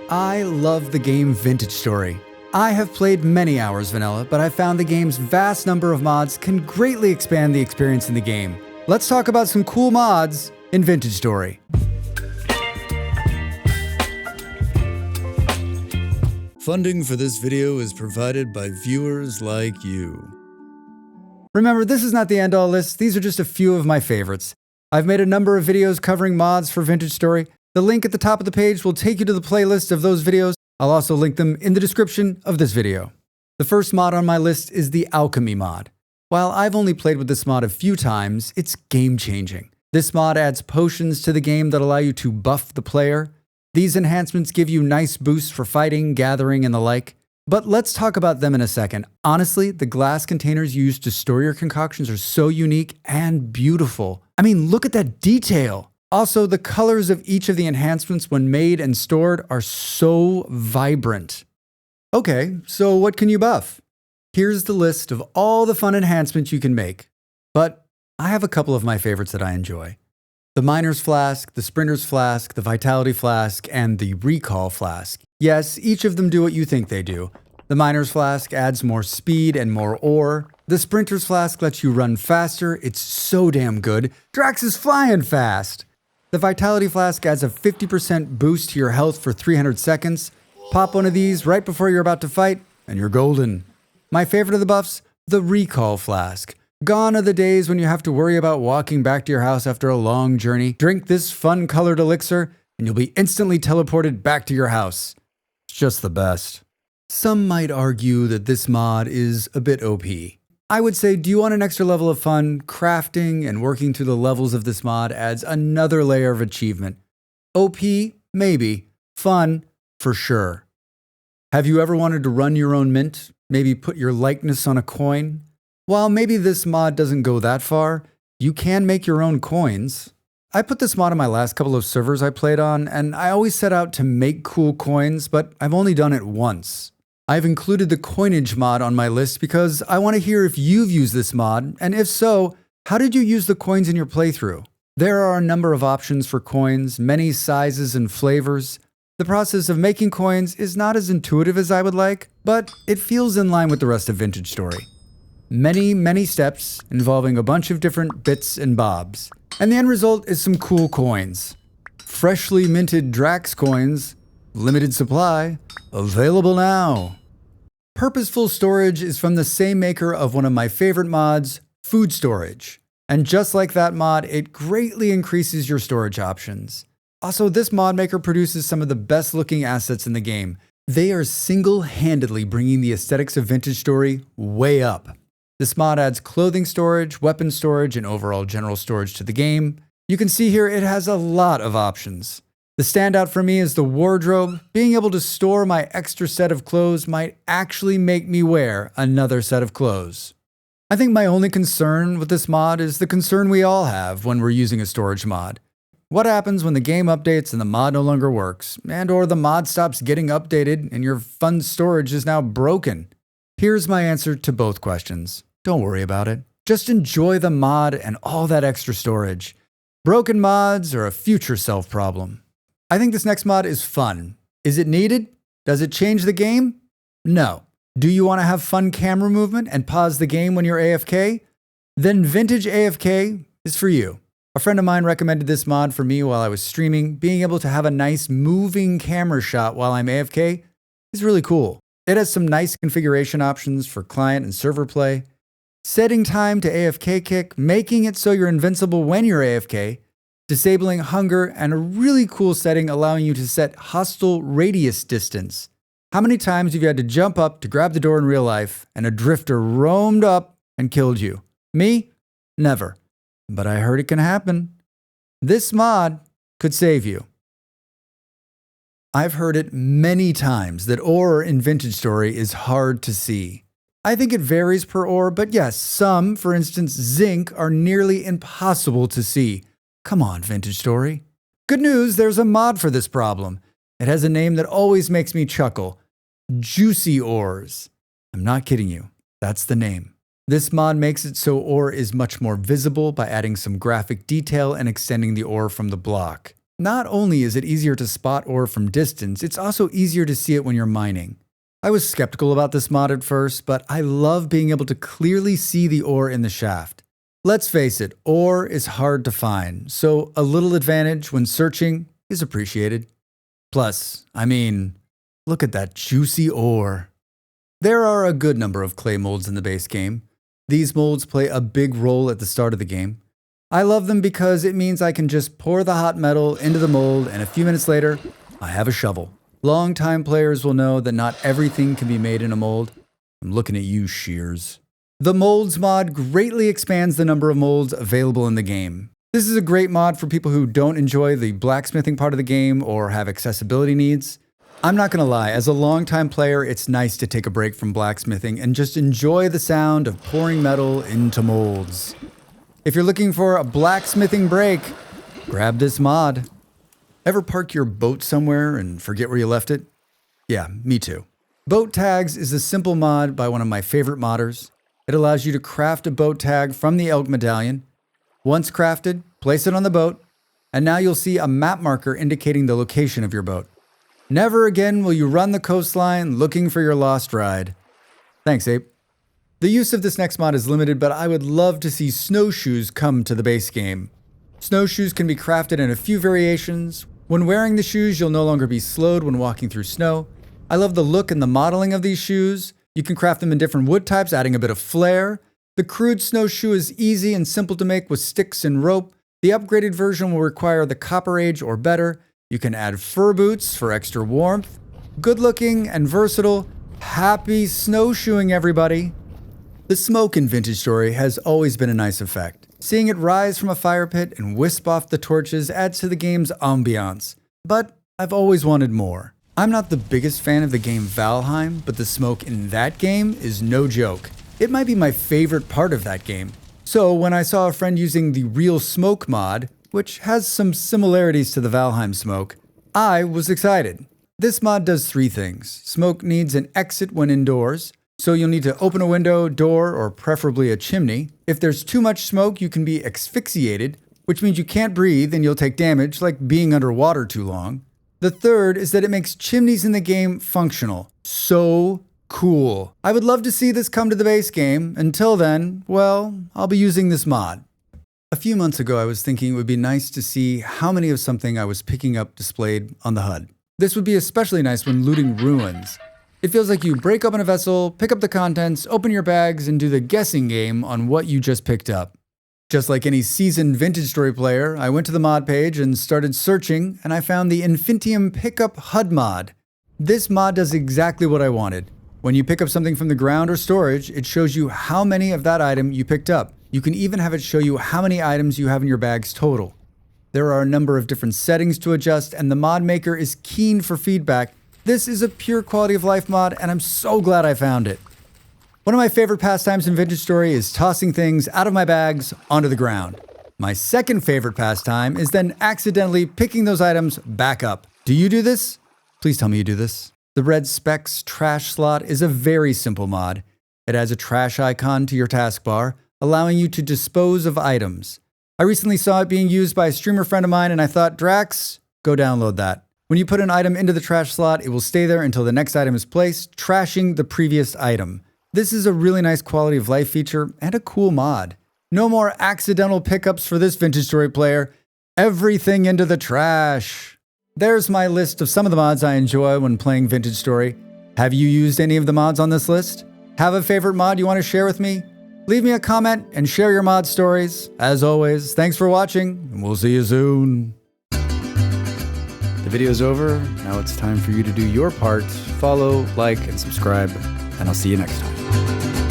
I love the game Vintage Story. I have played many hours vanilla, but I found the game's vast number of mods can greatly expand the experience in the game. Let's talk about some cool mods in Vintage Story. Funding for this video is provided by viewers like you. Remember, this is not the end-all list. These are just a few of my favorites. I've made a number of videos covering mods for Vintage Story. The link at the top of the page will take you to the playlist of those videos. I'll also link them in the description of this video. The first mod on my list is the Alchemy mod. While I've only played with this mod a few times, it's game-changing. This mod adds potions to the game that allow you to buff the player. These enhancements give you nice boosts for fighting, gathering, and the like. But let's talk about them in a second. Honestly, the glass containers you use to store your concoctions are so unique and beautiful. I mean, look at that detail. Also, the colors of each of the enhancements when made and stored are so vibrant. Okay, so what can you buff? Here's the list of all the fun enhancements you can make. But I have a couple of my favorites that I enjoy. The Miner's Flask, the Sprinter's Flask, the Vitality Flask, and the Recall Flask. Yes, each of them do what you think they do. The Miner's Flask adds more speed and more ore. The Sprinter's Flask lets you run faster. It's so damn good. Dracs is flying fast. The Vitality Flask adds a 50% boost to your health for 300 seconds. Pop one of these right before you're about to fight, and you're golden. My favorite of the buffs, the Recall Flask. Gone are the days when you have to worry about walking back to your house after a long journey. Drink this fun-colored elixir, and you'll be instantly teleported back to your house. It's just the best. Some might argue that this mod is a bit OP. I would say, do you want an extra level of fun? Crafting and working through the levels of this mod adds another layer of achievement. OP? Maybe. Fun? For sure. Have you ever wanted to run your own mint? Maybe put your likeness on a coin? While maybe this mod doesn't go that far, you can make your own coins. I put this mod on my last couple of servers I played on, and I always set out to make cool coins, but I've only done it once. I've included the Coinage mod on my list because I want to hear if you've used this mod, and if so, how did you use the coins in your playthrough? There are a number of options for coins, many sizes and flavors. The process of making coins is not as intuitive as I would like, but it feels in line with the rest of Vintage Story. Many steps involving a bunch of different bits and bobs. And the end result is some cool coins. Freshly minted Dracs coins, limited supply, available now. Purposeful storage is from the same maker of one of my favorite mods, food storage. And just like that mod, it greatly increases your storage options. Also, this mod maker produces some of the best looking assets in the game. They are single-handedly bringing the aesthetics of Vintage Story way up. This mod adds clothing storage, weapon storage, and overall general storage to the game. You can see here it has a lot of options. The standout for me is the wardrobe. Being able to store my extra set of clothes might actually make me wear another set of clothes. I think my only concern with this mod is the concern we all have when we're using a storage mod. What happens when the game updates and the mod no longer works, and/or the mod stops getting updated and your fun storage is now broken? Here's my answer to both questions. Don't worry about it. Just enjoy the mod and all that extra storage. Broken mods are a future self problem. I think this next mod is fun. Is it needed? Does it change the game? No. Do you want to have fun camera movement and pause the game when you're AFK? Then Vintage AFK is for you. A friend of mine recommended this mod for me while I was streaming. Being able to have a nice moving camera shot while I'm AFK is really cool. It has some nice configuration options for client and server play. Setting time to AFK kick, making it so you're invincible when you're AFK, disabling hunger, and a really cool setting allowing you to set hostile radius distance. How many times have you had to jump up to grab the door in real life and a drifter roamed up and killed you? Me? Never. But I heard it can happen. This mod could save you. I've heard it many times that ore in Vintage Story is hard to see. I think it varies per ore, but yes, some, for instance zinc, are nearly impossible to see. Come on, Vintage Story. Good news, there's a mod for this problem. It has a name that always makes me chuckle. Juicy Ores. I'm not kidding you. That's the name. This mod makes it so ore is much more visible by adding some graphic detail and extending the ore from the block. Not only is it easier to spot ore from distance, it's also easier to see it when you're mining. I was skeptical about this mod at first, but I love being able to clearly see the ore in the shaft. Let's face it, ore is hard to find, so a little advantage when searching is appreciated. Plus, look at that juicy ore. There are a good number of clay molds in the base game. These molds play a big role at the start of the game. I love them because it means I can just pour the hot metal into the mold and a few minutes later, I have a shovel. Longtime players will know that not everything can be made in a mold. I'm looking at you, Shears. The Molds mod greatly expands the number of molds available in the game. This is a great mod for people who don't enjoy the blacksmithing part of the game or have accessibility needs. I'm not gonna lie, as a longtime player, it's nice to take a break from blacksmithing and just enjoy the sound of pouring metal into molds. If you're looking for a blacksmithing break, grab this mod. Ever park your boat somewhere and forget where you left it? Yeah, me too. Boat tags is a simple mod by one of my favorite modders. It allows you to craft a boat tag from the elk medallion. Once crafted, place it on the boat, and now you'll see a map marker indicating the location of your boat. Never again will you run the coastline looking for your lost ride. Thanks, Ape. The use of this next mod is limited, but I would love to see snowshoes come to the base game. Snowshoes can be crafted in a few variations. When wearing the shoes, you'll no longer be slowed when walking through snow. I love the look and the modeling of these shoes. You can craft them in different wood types, adding a bit of flair. The crude snowshoe is easy and simple to make with sticks and rope. The upgraded version will require the Copper Age or better. You can add fur boots for extra warmth. Good looking and versatile. Happy snowshoeing, everybody! The smoke in Vintage Story has always been a nice effect. Seeing it rise from a fire pit and wisp off the torches adds to the game's ambiance. But I've always wanted more. I'm not the biggest fan of the game Valheim, but the smoke in that game is no joke. It might be my favorite part of that game. So when I saw a friend using the Real Smoke mod, which has some similarities to the Valheim smoke, I was excited. This mod does three things. Smoke needs an exit when indoors, so you'll need to open a window, door, or preferably a chimney. If there's too much smoke, you can be asphyxiated, which means you can't breathe and you'll take damage, like being underwater too long. The third is that it makes chimneys in the game functional. So cool. I would love to see this come to the base game. Until then, well, I'll be using this mod. A few months ago, I was thinking it would be nice to see how many of something I was picking up displayed on the HUD. This would be especially nice when looting ruins. It feels like you break open a vessel, pick up the contents, open your bags, and do the guessing game on what you just picked up. Just like any seasoned Vintage Story player, I went to the mod page and started searching, and I found the Ininitum Pickup HUD mod. This mod does exactly what I wanted. When you pick up something from the ground or storage, it shows you how many of that item you picked up. You can even have it show you how many items you have in your bags total. There are a number of different settings to adjust, and the mod maker is keen for feedback. This is a pure quality of life mod, and I'm so glad I found it. One of my favorite pastimes in Vintage Story is tossing things out of my bags onto the ground. My second favorite pastime is then accidentally picking those items back up. Do you do this? Please tell me you do this. The Redspecs trash slot is a very simple mod. It adds a trash icon to your taskbar, allowing you to dispose of items. I recently saw it being used by a streamer friend of mine, and I thought, Dracs, go download that. When you put an item into the trash slot, it will stay there until the next item is placed, trashing the previous item. This is a really nice quality of life feature and a cool mod. No more accidental pickups for this Vintage Story player. Everything into the trash. There's my list of some of the mods I enjoy when playing Vintage Story. Have you used any of the mods on this list? Have a favorite mod you want to share with me? Leave me a comment and share your mod stories. As always, thanks for watching, and we'll see you soon. The video's over. Now it's time for you to do your part. Follow, like, and subscribe, and I'll see you next time.